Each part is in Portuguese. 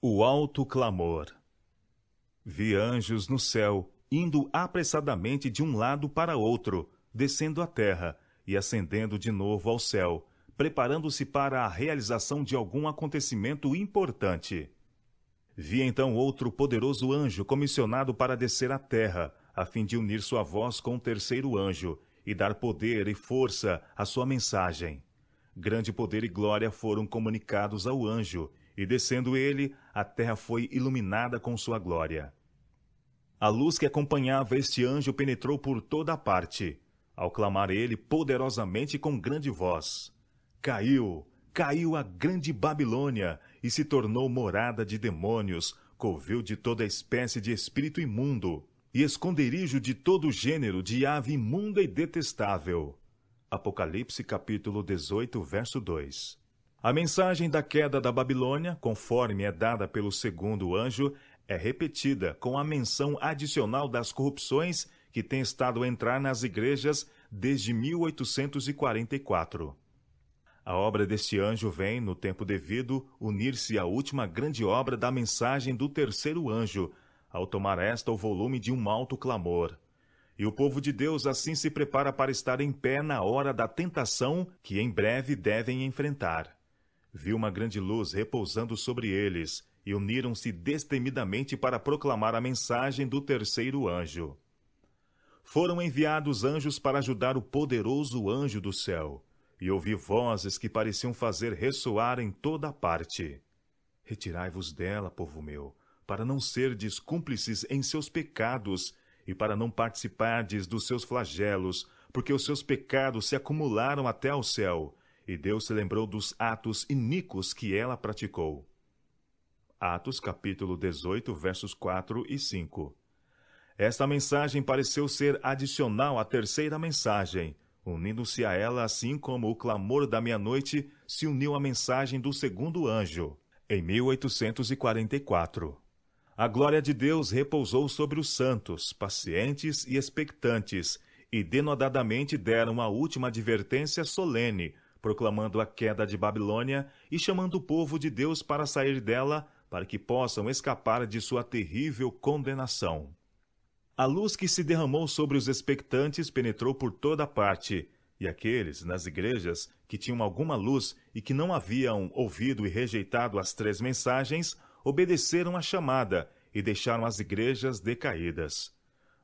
O alto clamor. Vi anjos no céu, indo apressadamente de um lado para outro, descendo à terra e ascendendo de novo ao céu, preparando-se para a realização de algum acontecimento importante. Vi então outro poderoso anjo comissionado para descer à terra, a fim de unir sua voz com o terceiro anjo e dar poder e força à sua mensagem. Grande poder e glória foram comunicados ao anjo, e descendo ele, a terra foi iluminada com sua glória. A luz que acompanhava este anjo penetrou por toda a parte, ao clamar ele poderosamente com grande voz: Caiu, caiu a grande Babilônia, e se tornou morada de demônios, covil de toda espécie de espírito imundo, e esconderijo de todo gênero de ave imunda e detestável. Apocalipse capítulo 18, verso 2. A mensagem da queda da Babilônia, conforme é dada pelo segundo anjo, é repetida com a menção adicional das corrupções que têm estado a entrar nas igrejas desde 1844. A obra deste anjo vem, no tempo devido, unir-se à última grande obra da mensagem do terceiro anjo, ao tomar esta o volume de um alto clamor. E o povo de Deus assim se prepara para estar em pé na hora da tentação que em breve devem enfrentar. Vi uma grande luz repousando sobre eles, e uniram-se destemidamente para proclamar a mensagem do terceiro anjo. Foram enviados anjos para ajudar o poderoso anjo do céu, e ouvi vozes que pareciam fazer ressoar em toda a parte. Retirai-vos dela, povo meu, para não serdes cúmplices em seus pecados, e para não participardes dos seus flagelos, porque os seus pecados se acumularam até ao céu, e Deus se lembrou dos atos iníquos que ela praticou. Atos capítulo 18, versos 4 e 5. Esta mensagem pareceu ser adicional à terceira mensagem, unindo-se a ela assim como o clamor da meia-noite se uniu à mensagem do segundo anjo, em 1844. A glória de Deus repousou sobre os santos, pacientes e expectantes, e denodadamente deram a última advertência solene, proclamando a queda de Babilônia e chamando o povo de Deus para sair dela, para que possam escapar de sua terrível condenação. A luz que se derramou sobre os expectantes penetrou por toda parte, e aqueles, nas igrejas, que tinham alguma luz e que não haviam ouvido e rejeitado as três mensagens, obedeceram à chamada e deixaram as igrejas decaídas.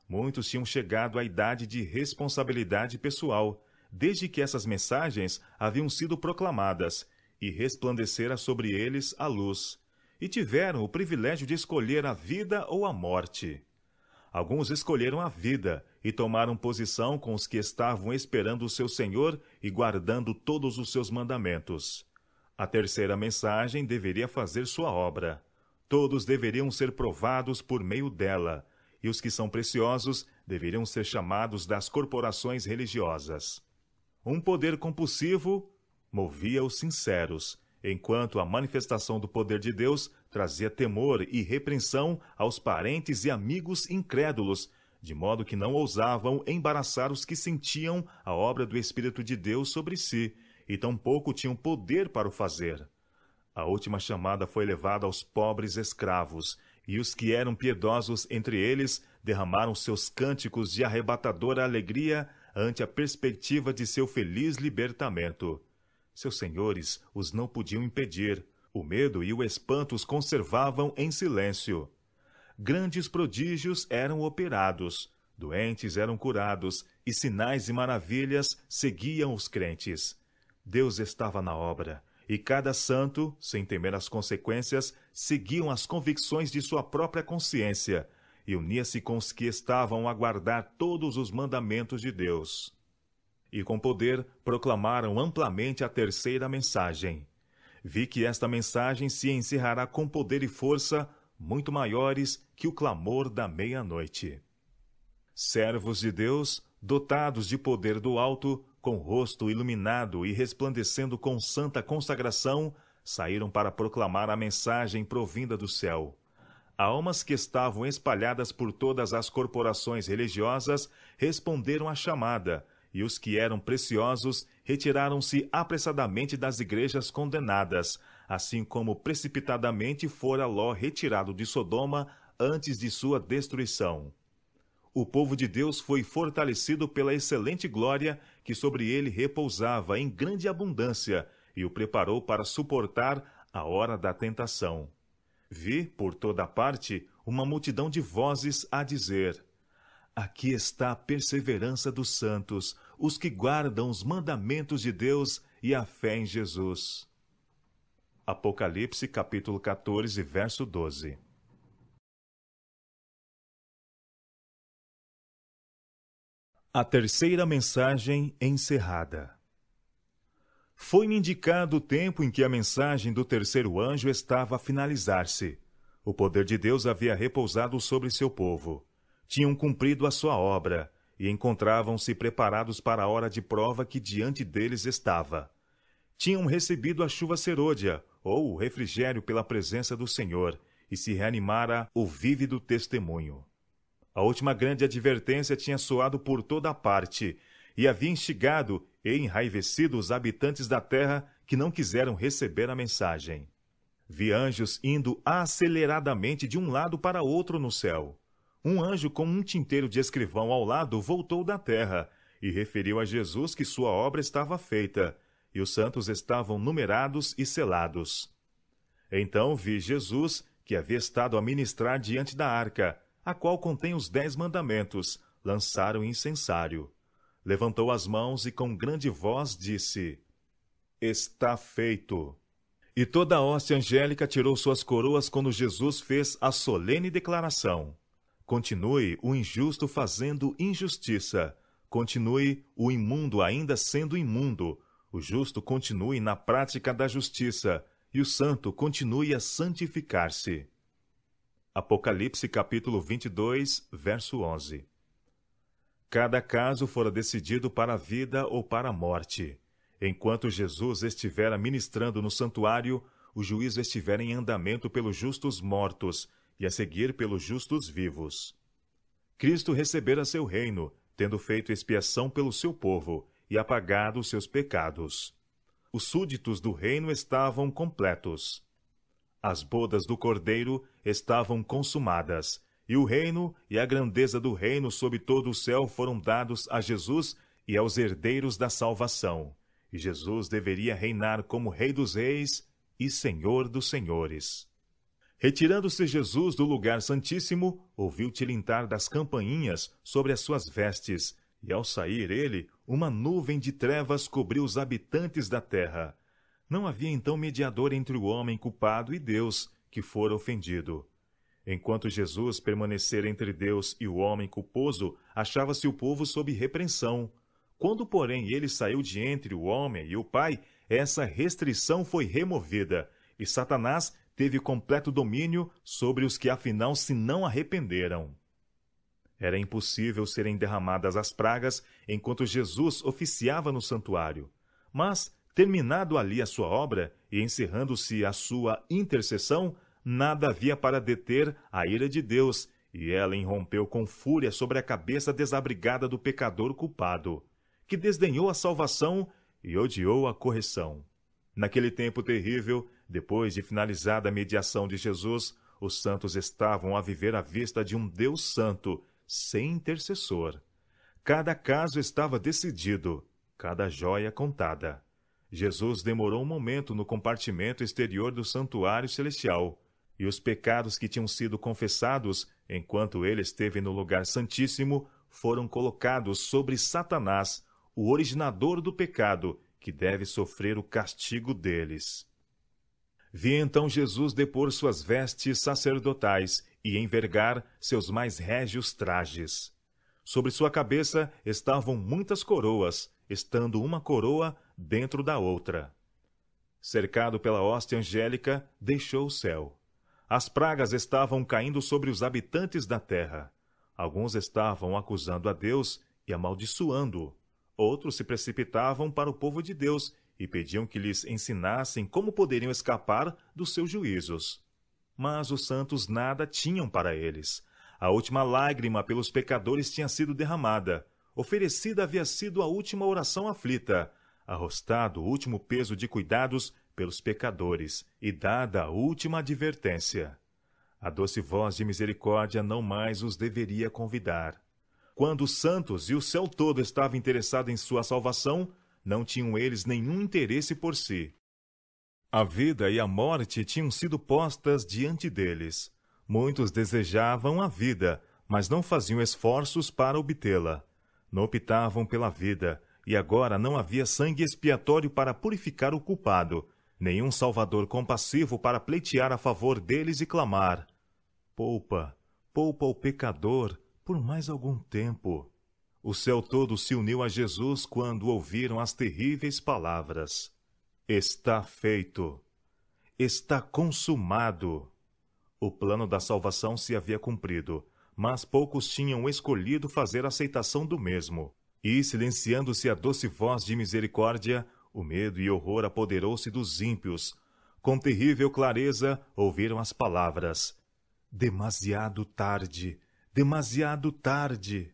Muitos tinham chegado à idade de responsabilidade pessoal, desde que essas mensagens haviam sido proclamadas, e resplandecera sobre eles a luz, e tiveram o privilégio de escolher a vida ou a morte. Alguns escolheram a vida e tomaram posição com os que estavam esperando o seu Senhor e guardando todos os seus mandamentos. A terceira mensagem deveria fazer sua obra. Todos deveriam ser provados por meio dela, e os que são preciosos deveriam ser chamados das corporações religiosas. Um poder compulsivo movia os sinceros, enquanto a manifestação do poder de Deus trazia temor e repreensão aos parentes e amigos incrédulos, de modo que não ousavam embaraçar os que sentiam a obra do Espírito de Deus sobre si, e tampouco tinham poder para o fazer. A última chamada foi levada aos pobres escravos, e os que eram piedosos entre eles derramaram seus cânticos de arrebatadora alegria ante a perspectiva de seu feliz libertamento. Seus senhores os não podiam impedir, o medo e o espanto os conservavam em silêncio. Grandes prodígios eram operados, doentes eram curados, e sinais e maravilhas seguiam os crentes. Deus estava na obra, e cada santo, sem temer as consequências, seguiam as convicções de sua própria consciência, e unia-se com os que estavam a guardar todos os mandamentos de Deus. E com poder proclamaram amplamente a terceira mensagem. Vi que esta mensagem se encerrará com poder e força muito maiores que o clamor da meia-noite. Servos de Deus, dotados de poder do alto, com o rosto iluminado e resplandecendo com santa consagração, saíram para proclamar a mensagem provinda do céu. Almas que estavam espalhadas por todas as corporações religiosas responderam à chamada, e os que eram preciosos retiraram-se apressadamente das igrejas condenadas, assim como precipitadamente fora Ló retirado de Sodoma antes de sua destruição. O povo de Deus foi fortalecido pela excelente glória que sobre ele repousava em grande abundância e o preparou para suportar a hora da tentação. Vi, por toda parte, uma multidão de vozes a dizer: aqui está a perseverança dos santos, os que guardam os mandamentos de Deus e a fé em Jesus. Apocalipse, capítulo 14, verso 12. A terceira mensagem encerrada. Foi-me indicado o tempo em que a mensagem do terceiro anjo estava a finalizar-se. O poder de Deus havia repousado sobre seu povo. Tinham cumprido a sua obra e encontravam-se preparados para a hora de prova que diante deles estava. Tinham recebido a chuva serôdia, ou o refrigério pela presença do Senhor, e se reanimara o vívido testemunho. A última grande advertência tinha soado por toda a parte, e havia instigado e enraivecido os habitantes da terra que não quiseram receber a mensagem. Vi anjos indo aceleradamente de um lado para outro no céu. Um anjo com um tinteiro de escrivão ao lado voltou da terra e referiu a Jesus que sua obra estava feita, e os santos estavam numerados e selados. Então vi Jesus, que havia estado a ministrar diante da arca, a qual contém os 10 mandamentos, lançar o incensário. Levantou as mãos e com grande voz disse: está feito. E toda a hoste angélica tirou suas coroas quando Jesus fez a solene declaração: continue o injusto fazendo injustiça, continue o imundo ainda sendo imundo, o justo continue na prática da justiça, e o santo continue a santificar-se. Apocalipse capítulo 22, verso 11. Cada caso fora decidido para a vida ou para a morte. Enquanto Jesus estivera ministrando no santuário, o juízo estivera em andamento pelos justos mortos e a seguir pelos justos vivos. Cristo recebera seu reino, tendo feito expiação pelo seu povo e apagado os seus pecados. Os súditos do reino estavam completos. As bodas do Cordeiro estavam consumadas, e o reino e a grandeza do reino sob todo o céu foram dados a Jesus e aos herdeiros da salvação. E Jesus deveria reinar como Rei dos Reis e Senhor dos Senhores. Retirando-se Jesus do lugar santíssimo, ouviu tilintar das campainhas sobre as suas vestes, e ao sair ele, uma nuvem de trevas cobriu os habitantes da terra. Não havia então mediador entre o homem culpado e Deus, que fora ofendido. Enquanto Jesus permanecera entre Deus e o homem culposo, achava-se o povo sob repreensão. Quando, porém, ele saiu de entre o homem e o Pai, essa restrição foi removida, e Satanás teve completo domínio sobre os que afinal se não arrependeram. Era impossível serem derramadas as pragas enquanto Jesus oficiava no santuário. Mas, terminado ali a sua obra e encerrando-se a sua intercessão, nada havia para deter a ira de Deus, e ela irrompeu com fúria sobre a cabeça desabrigada do pecador culpado, que desdenhou a salvação e odiou a correção. Naquele tempo terrível, depois de finalizada a mediação de Jesus, os santos estavam a viver à vista de um Deus santo, sem intercessor. Cada caso estava decidido, cada joia contada. Jesus demorou um momento no compartimento exterior do santuário celestial, e os pecados que tinham sido confessados, enquanto ele esteve no lugar santíssimo, foram colocados sobre Satanás, o originador do pecado, que deve sofrer o castigo deles. Vi então Jesus depor suas vestes sacerdotais e envergar seus mais régios trajes. Sobre sua cabeça estavam muitas coroas, estando uma coroa dentro da outra. Cercado pela hoste angélica, deixou o céu. As pragas estavam caindo sobre os habitantes da terra. Alguns estavam acusando a Deus e amaldiçoando-o. Outros se precipitavam para o povo de Deus e pediam que lhes ensinassem como poderiam escapar dos seus juízos. Mas os santos nada tinham para eles. A última lágrima pelos pecadores tinha sido derramada. Oferecida havia sido a última oração aflita, arrostado o último peso de cuidados pelos pecadores e dada a última advertência. A doce voz de misericórdia não mais os deveria convidar. Quando os santos e o céu todo estavam interessados em sua salvação, não tinham eles nenhum interesse por si. A vida e a morte tinham sido postas diante deles. Muitos desejavam a vida, mas não faziam esforços para obtê-la. Não optavam pela vida, e agora não havia sangue expiatório para purificar o culpado, nenhum salvador compassivo para pleitear a favor deles e clamar: poupa, poupa o pecador por mais algum tempo. O céu todo se uniu a Jesus quando ouviram as terríveis palavras: está feito, está consumado. O plano da salvação se havia cumprido, mas poucos tinham escolhido fazer aceitação do mesmo. E, silenciando-se a doce voz de misericórdia, o medo e horror apoderou-se dos ímpios. Com terrível clareza, ouviram as palavras: demasiado tarde, demasiado tarde.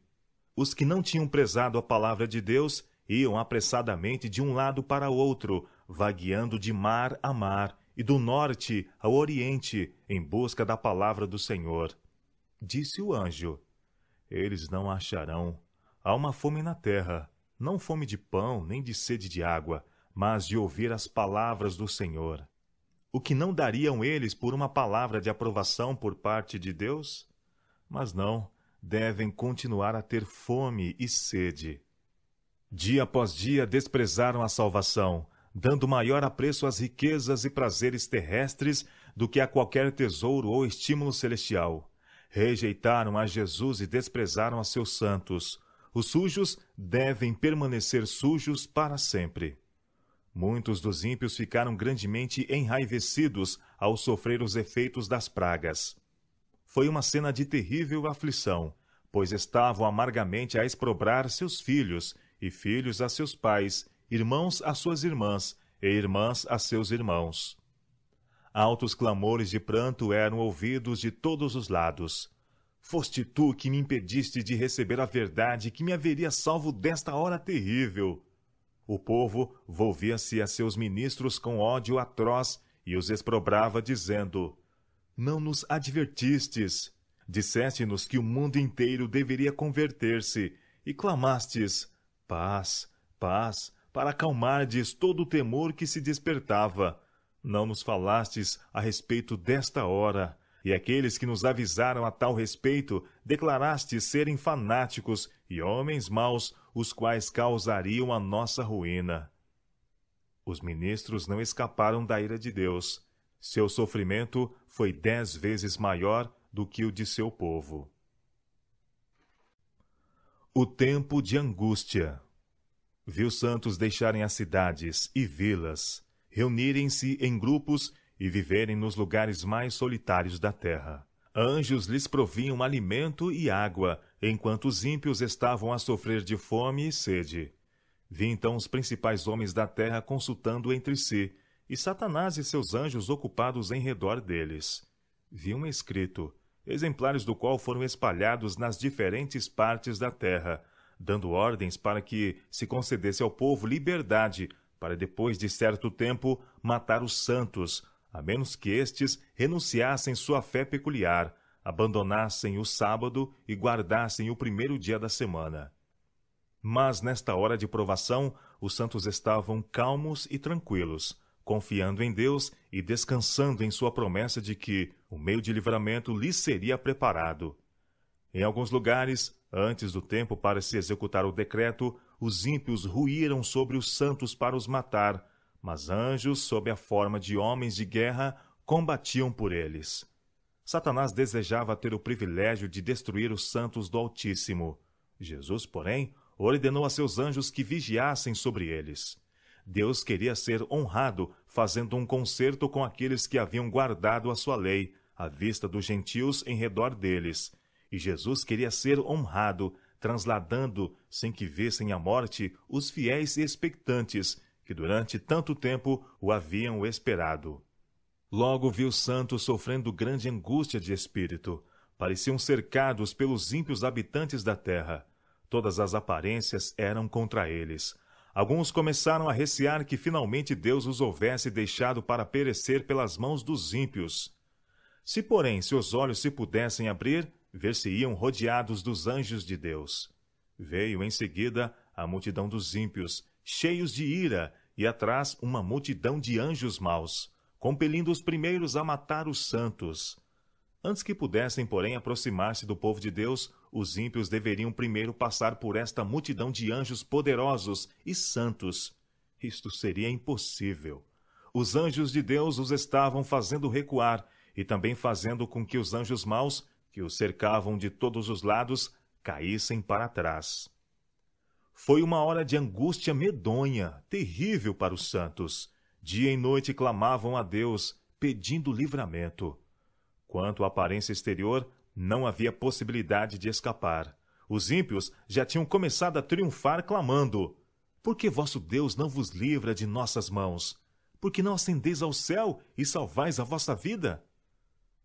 Os que não tinham prezado a palavra de Deus iam apressadamente de um lado para outro, vagueando de mar a mar e do norte ao oriente, em busca da palavra do Senhor. Disse o anjo: eles não a acharão. Há uma fome na terra, não fome de pão, nem de sede de água, mas de ouvir as palavras do Senhor. O que não dariam eles por uma palavra de aprovação por parte de Deus? Mas não, devem continuar a ter fome e sede. Dia após dia desprezaram a salvação, dando maior apreço às riquezas e prazeres terrestres do que a qualquer tesouro ou estímulo celestial. Rejeitaram a Jesus e desprezaram a seus santos. Os sujos devem permanecer sujos para sempre. Muitos dos ímpios ficaram grandemente enraivecidos ao sofrer os efeitos das pragas. Foi uma cena de terrível aflição, pois estavam amargamente a exprobrar seus filhos, e filhos a seus pais, irmãos a suas irmãs, e irmãs a seus irmãos. Altos clamores de pranto eram ouvidos de todos os lados. Foste tu que me impediste de receber a verdade que me haveria salvo desta hora terrível. O povo volvia-se a seus ministros com ódio atroz e os exprobrava, dizendo: não nos advertistes. Disseste-nos que o mundo inteiro deveria converter-se, e clamastes: paz, paz, para acalmardes todo o temor que se despertava. Não nos falastes a respeito desta hora, e aqueles que nos avisaram a tal respeito declarastes serem fanáticos e homens maus, os quais causariam a nossa ruína. Os ministros não escaparam da ira de Deus. Seu sofrimento foi 10 vezes maior do que o de seu povo. O tempo de angústia. Viu santos deixarem as cidades e vilas, reunirem-se em grupos e viverem nos lugares mais solitários da terra. Anjos lhes proviam alimento e água, enquanto os ímpios estavam a sofrer de fome e sede. Vi então os principais homens da terra consultando entre si, e Satanás e seus anjos ocupados em redor deles. Vi um escrito, exemplares do qual foram espalhados nas diferentes partes da terra, dando ordens para que se concedesse ao povo liberdade, para depois de certo tempo matar os santos, a menos que estes renunciassem sua fé peculiar, abandonassem o sábado e guardassem o primeiro dia da semana. Mas nesta hora de provação, os santos estavam calmos e tranquilos, confiando em Deus e descansando em sua promessa de que o meio de livramento lhes seria preparado. Em alguns lugares, antes do tempo para se executar o decreto, os ímpios ruíram sobre os santos para os matar, mas anjos, sob a forma de homens de guerra, combatiam por eles. Satanás desejava ter o privilégio de destruir os santos do Altíssimo. Jesus, porém, ordenou a seus anjos que vigiassem sobre eles. Deus queria ser honrado, fazendo um concerto com aqueles que haviam guardado a sua lei, à vista dos gentios em redor deles. E Jesus queria ser honrado, transladando, sem que vissem a morte, os fiéis expectantes, que durante tanto tempo o haviam esperado. Logo viu os santos sofrendo grande angústia de espírito. Pareciam cercados pelos ímpios habitantes da terra. Todas as aparências eram contra eles. Alguns começaram a recear que finalmente Deus os houvesse deixado para perecer pelas mãos dos ímpios. Se, porém, seus olhos se pudessem abrir, ver-se-iam rodeados dos anjos de Deus. Veio em seguida a multidão dos ímpios, cheios de ira, e atrás uma multidão de anjos maus, compelindo os primeiros a matar os santos. Antes que pudessem, porém, aproximar-se do povo de Deus, os ímpios deveriam primeiro passar por esta multidão de anjos poderosos e santos. Isto seria impossível. Os anjos de Deus os estavam fazendo recuar, e também fazendo com que os anjos maus, que os cercavam de todos os lados, caíssem para trás. Foi uma hora de angústia medonha, terrível para os santos. Dia e noite clamavam a Deus, pedindo livramento. Quanto à aparência exterior, não havia possibilidade de escapar. Os ímpios já tinham começado a triunfar, clamando: Por que vosso Deus não vos livra de nossas mãos? Por que não ascendeis ao céu e salvais a vossa vida?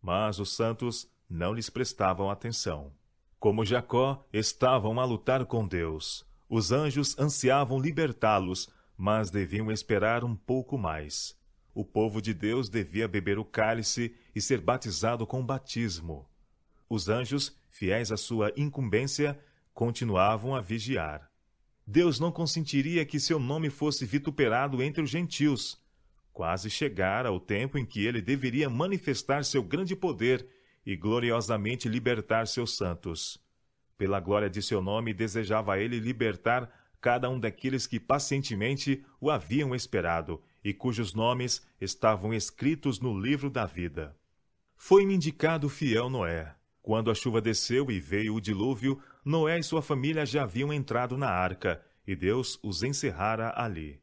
Mas os santos não lhes prestavam atenção. Como Jacó, estavam a lutar com Deus. Os anjos ansiavam libertá-los, mas deviam esperar um pouco mais. O povo de Deus devia beber o cálice e ser batizado com batismo. Os anjos, fiéis à sua incumbência, continuavam a vigiar. Deus não consentiria que seu nome fosse vituperado entre os gentios. Quase chegara o tempo em que ele deveria manifestar seu grande poder e gloriosamente libertar seus santos. Pela glória de seu nome, desejava ele libertar cada um daqueles que pacientemente o haviam esperado e cujos nomes estavam escritos no livro da vida. Foi-me indicado o fiel Noé. Quando a chuva desceu e veio o dilúvio, Noé e sua família já haviam entrado na arca, e Deus os encerrara ali.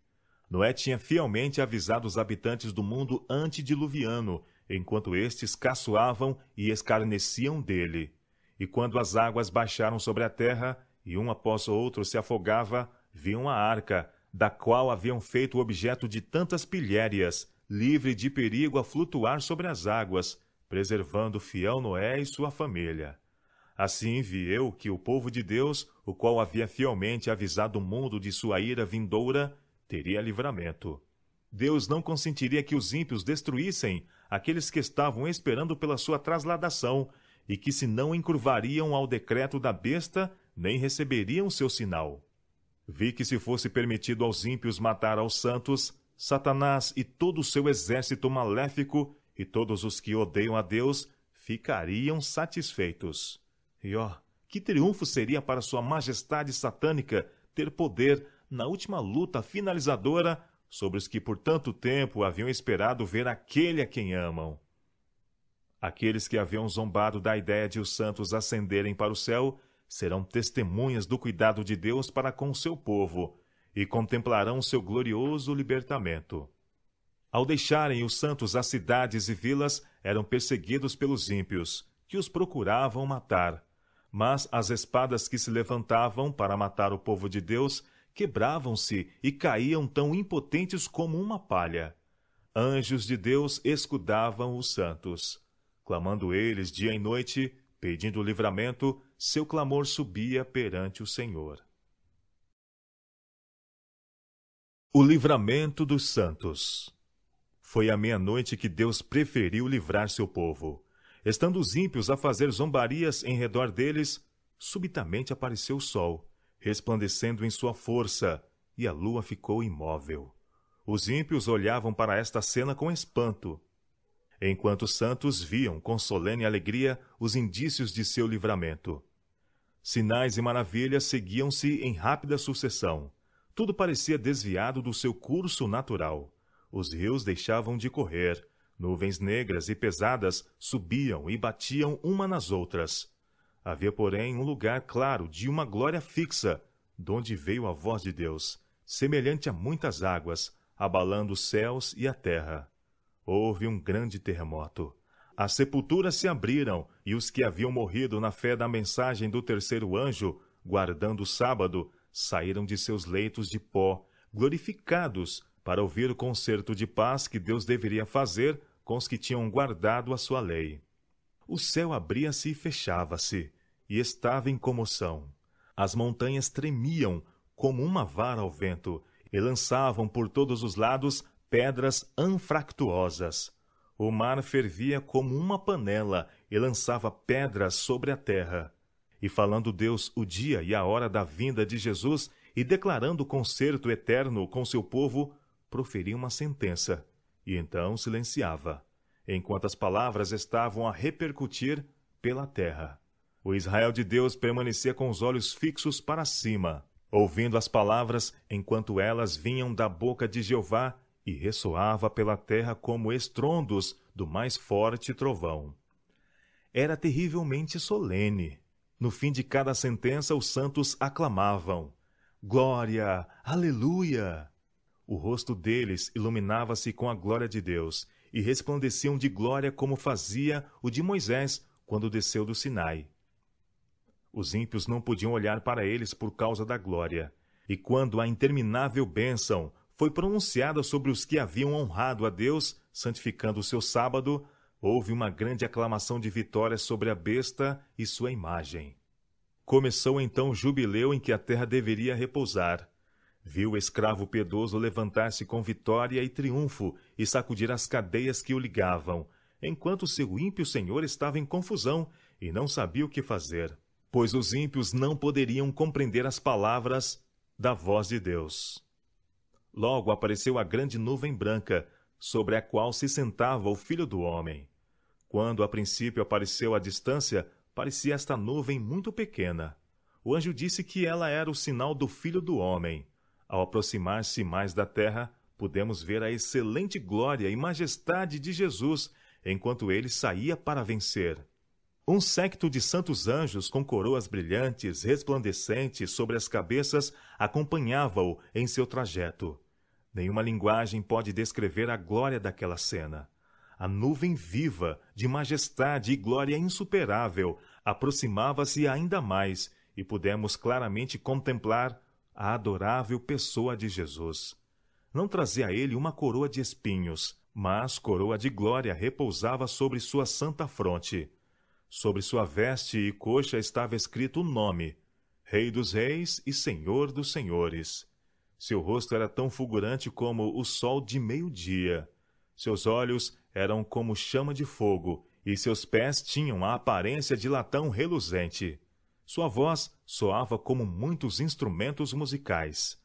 Noé tinha fielmente avisado os habitantes do mundo antediluviano, enquanto estes caçoavam e escarneciam dele. E quando as águas baixaram sobre a terra, e um após o outro se afogava, viam a arca, da qual haviam feito objeto de tantas pilhérias, livre de perigo a flutuar sobre as águas, preservando fiel Noé e sua família. Assim vi eu que o povo de Deus, o qual havia fielmente avisado o mundo de sua ira vindoura, teria livramento. Deus não consentiria que os ímpios destruíssem aqueles que estavam esperando pela sua trasladação, e que se não encurvariam ao decreto da besta, nem receberiam seu sinal. Vi que se fosse permitido aos ímpios matar aos santos, Satanás e todo o seu exército maléfico e todos os que odeiam a Deus ficariam satisfeitos. E que triunfo seria para sua majestade satânica ter poder na última luta finalizadora sobre os que por tanto tempo haviam esperado ver aquele a quem amam. Aqueles que haviam zombado da ideia de os santos ascenderem para o céu serão testemunhas do cuidado de Deus para com o seu povo e contemplarão seu glorioso libertamento. Ao deixarem os santos as cidades e vilas, eram perseguidos pelos ímpios, que os procuravam matar. Mas as espadas que se levantavam para matar o povo de Deus quebravam-se e caíam tão impotentes como uma palha. Anjos de Deus escudavam os santos. Clamando eles dia e noite, pedindo livramento, seu clamor subia perante o Senhor. O livramento dos santos. Foi à meia-noite que Deus preferiu livrar seu povo. Estando os ímpios a fazer zombarias em redor deles, subitamente apareceu o sol, resplandecendo em sua força, e a lua ficou imóvel. Os ímpios olhavam para esta cena com espanto, enquanto os santos viam com solene alegria os indícios de seu livramento. Sinais e maravilhas seguiam-se em rápida sucessão. Tudo parecia desviado do seu curso natural. Os rios deixavam de correr, nuvens negras e pesadas subiam e batiam uma nas outras. Havia, porém, um lugar claro de uma glória fixa, donde veio a voz de Deus, semelhante a muitas águas, abalando os céus e a terra. Houve um grande terremoto. As sepulturas se abriram, e os que haviam morrido na fé da mensagem do terceiro anjo, guardando o sábado, saíram de seus leitos de pó, glorificados, para ouvir o concerto de paz que Deus deveria fazer com os que tinham guardado a sua lei. O céu abria-se e fechava-se, e estava em comoção. As montanhas tremiam como uma vara ao vento, e lançavam por todos os lados pedras anfractuosas. O mar fervia como uma panela e lançava pedras sobre a terra. E falando Deus o dia e a hora da vinda de Jesus, e declarando o concerto eterno com seu povo, proferia uma sentença, e então silenciava, enquanto as palavras estavam a repercutir pela terra. O Israel de Deus permanecia com os olhos fixos para cima, ouvindo as palavras enquanto elas vinham da boca de Jeová, e ressoava pela terra como estrondos do mais forte trovão. Era terrivelmente solene. No fim de cada sentença, os santos aclamavam: Glória! Aleluia! O rosto deles iluminava-se com a glória de Deus, e resplandeciam de glória como fazia o de Moisés quando desceu do Sinai. Os ímpios não podiam olhar para eles por causa da glória. E quando a interminável bênção foi pronunciada sobre os que haviam honrado a Deus, santificando o seu sábado, houve uma grande aclamação de vitória sobre a besta e sua imagem. Começou então o jubileu em que a terra deveria repousar. Viu o escravo piedoso levantar-se com vitória e triunfo e sacudir as cadeias que o ligavam, enquanto seu ímpio senhor estava em confusão e não sabia o que fazer, pois os ímpios não poderiam compreender as palavras da voz de Deus. Logo apareceu a grande nuvem branca, sobre a qual se sentava o Filho do Homem. Quando a princípio apareceu à distância, parecia esta nuvem muito pequena. O anjo disse que ela era o sinal do Filho do Homem. Ao aproximar-se mais da terra, pudemos ver a excelente glória e majestade de Jesus, enquanto ele saía para vencer. Um séquito de santos anjos com coroas brilhantes, resplandecentes sobre as cabeças, acompanhava-o em seu trajeto. Nenhuma linguagem pode descrever a glória daquela cena. A nuvem viva, de majestade e glória insuperável, aproximava-se ainda mais, e pudemos claramente contemplar a adorável pessoa de Jesus. Não trazia ele uma coroa de espinhos, mas coroa de glória repousava sobre sua santa fronte. Sobre sua veste e coxa estava escrito o nome: Rei dos Reis e Senhor dos Senhores. Seu rosto era tão fulgurante como o sol de meio-dia. Seus olhos eram como chama de fogo, e seus pés tinham a aparência de latão reluzente. Sua voz soava como muitos instrumentos musicais.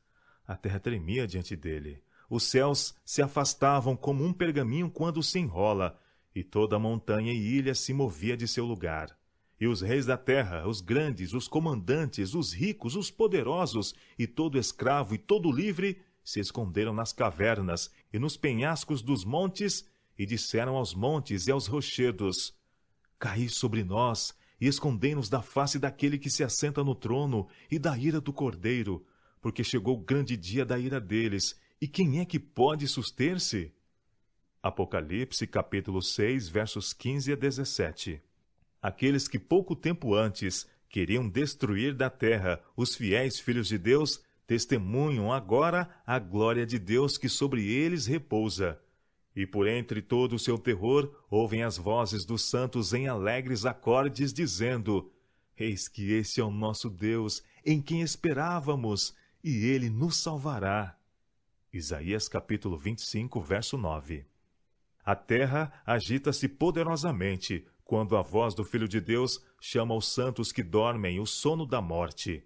A terra tremia diante dele. Os céus se afastavam como um pergaminho quando se enrola, e toda a montanha e ilha se movia de seu lugar. E os reis da terra, os grandes, os comandantes, os ricos, os poderosos, e todo escravo e todo livre, se esconderam nas cavernas e nos penhascos dos montes, e disseram aos montes e aos rochedos: Caí sobre nós, e escondei-nos da face daquele que se assenta no trono e da ira do Cordeiro, porque chegou o grande dia da ira deles, e quem é que pode suster-se? Apocalipse, capítulo 6, versos 15 a 17. Aqueles que pouco tempo antes queriam destruir da terra os fiéis filhos de Deus, testemunham agora a glória de Deus que sobre eles repousa. E por entre todo o seu terror, ouvem as vozes dos santos em alegres acordes, dizendo: Eis que esse é o nosso Deus, em quem esperávamos, e ele nos salvará. Isaías capítulo 25, verso 9. A terra agita-se poderosamente quando a voz do Filho de Deus chama os santos que dormem o sono da morte.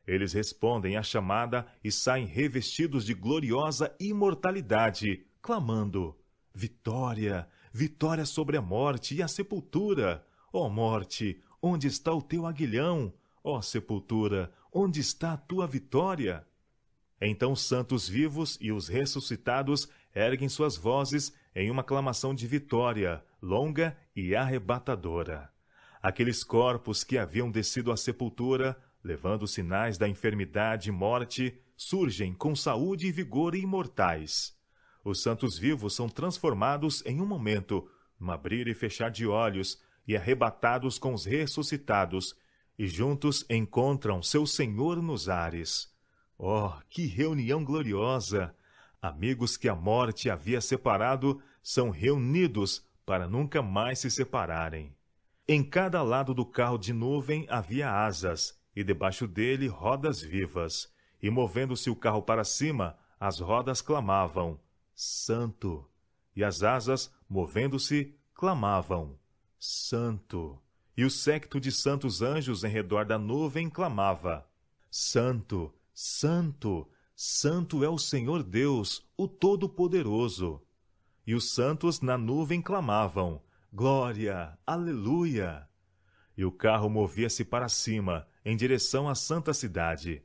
Eles respondem à chamada e saem revestidos de gloriosa imortalidade, clamando: Vitória! Vitória sobre a morte e a sepultura! Ó morte, onde está o teu aguilhão? Ó sepultura, onde está a tua vitória? Então os santos vivos e os ressuscitados erguem suas vozes em uma clamação de vitória, longa e arrebatadora. Aqueles corpos que haviam descido à sepultura, levando sinais da enfermidade e morte, surgem com saúde e vigor imortais. Os santos vivos são transformados em um momento, num abrir e fechar de olhos, e arrebatados com os ressuscitados, e juntos encontram seu Senhor nos ares. Oh, que reunião gloriosa! Amigos que a morte havia separado são reunidos para nunca mais se separarem. Em cada lado do carro de nuvem havia asas, e debaixo dele rodas vivas, e movendo-se o carro para cima, as rodas clamavam: Santo! E as asas, movendo-se, clamavam: Santo! E o séquito de santos anjos em redor da nuvem clamava: Santo, Santo, Santo é o Senhor Deus, o Todo-Poderoso. E os santos na nuvem clamavam: Glória, Aleluia! E o carro movia-se para cima, em direção à santa cidade.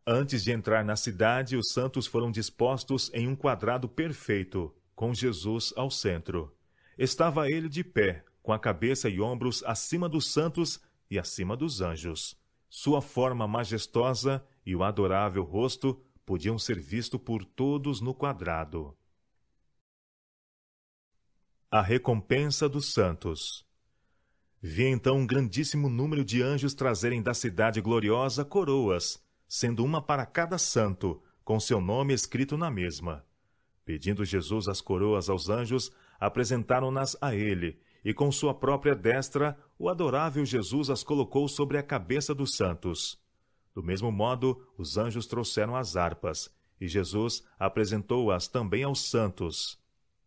Antes de entrar na cidade, os santos foram dispostos em um quadrado perfeito, com Jesus ao centro. Estava ele de pé, com a cabeça e ombros acima dos santos e acima dos anjos. Sua forma majestosa e o adorável rosto podiam ser vistos por todos no quadrado. A recompensa dos santos. Vi então um grandíssimo número de anjos trazerem da cidade gloriosa coroas, sendo uma para cada santo, com seu nome escrito na mesma. Pedindo Jesus as coroas aos anjos, apresentaram-nas a ele, e com sua própria destra, o adorável Jesus as colocou sobre a cabeça dos santos. Do mesmo modo, os anjos trouxeram as harpas, e Jesus apresentou-as também aos santos.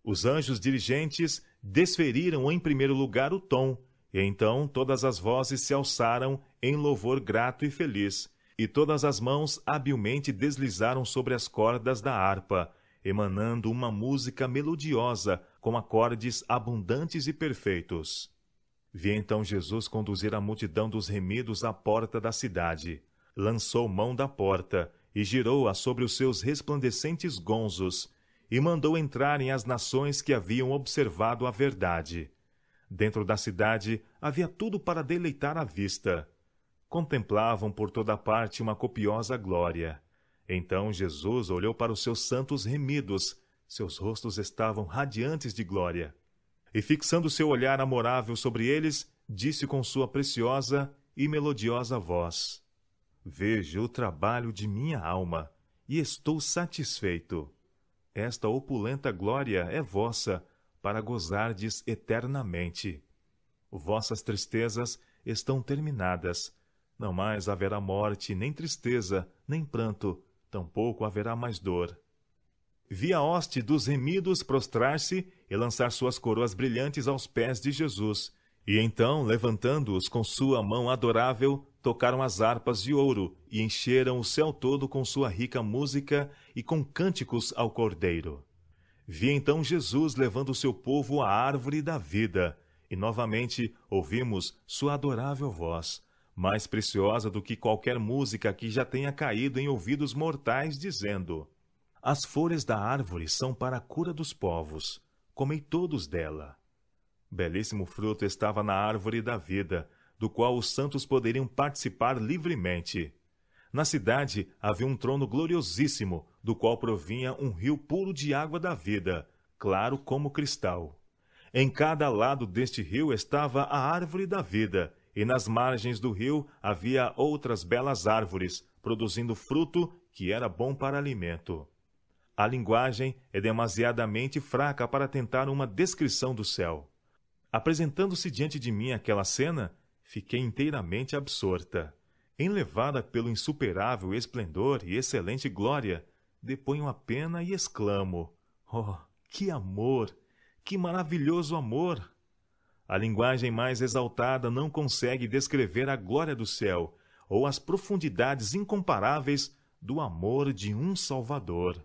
Os anjos dirigentes desferiram em primeiro lugar o tom, e então todas as vozes se alçaram em louvor grato e feliz, e todas as mãos habilmente deslizaram sobre as cordas da harpa, emanando uma música melodiosa com acordes abundantes e perfeitos. Vi então Jesus conduzir a multidão dos remidos à porta da cidade. Lançou mão da porta e girou-a sobre os seus resplandecentes gonzos, e mandou entrarem as nações que haviam observado a verdade. Dentro da cidade havia tudo para deleitar a vista. Contemplavam por toda parte uma copiosa glória. Então Jesus olhou para os seus santos remidos, seus rostos estavam radiantes de glória. E fixando seu olhar amorável sobre eles, disse com sua preciosa e melodiosa voz: Vejo o trabalho de minha alma, e estou satisfeito. Esta opulenta glória é vossa, para gozardes eternamente. Vossas tristezas estão terminadas. Não mais haverá morte, nem tristeza, nem pranto, tampouco haverá mais dor. Vi a hoste dos remidos prostrar-se e lançar suas coroas brilhantes aos pés de Jesus. E então, levantando-os com sua mão adorável, tocaram as harpas de ouro e encheram o céu todo com sua rica música e com cânticos ao Cordeiro. Vi então Jesus levando o seu povo à árvore da vida, e novamente ouvimos sua adorável voz, mais preciosa do que qualquer música que já tenha caído em ouvidos mortais, dizendo: As folhas da árvore são para a cura dos povos, comei todos dela. Belíssimo fruto estava na árvore da vida, do qual os santos poderiam participar livremente. Na cidade havia um trono gloriosíssimo, do qual provinha um rio puro de água da vida, claro como cristal. Em cada lado deste rio estava a árvore da vida, e nas margens do rio havia outras belas árvores, produzindo fruto que era bom para alimento. A linguagem é demasiadamente fraca para tentar uma descrição do céu. Apresentando-se diante de mim aquela cena, fiquei inteiramente absorta. Enlevada pelo insuperável esplendor e excelente glória, deponho a pena e exclamo: Oh, que amor! Que maravilhoso amor! A linguagem mais exaltada não consegue descrever a glória do céu ou as profundidades incomparáveis do amor de um Salvador.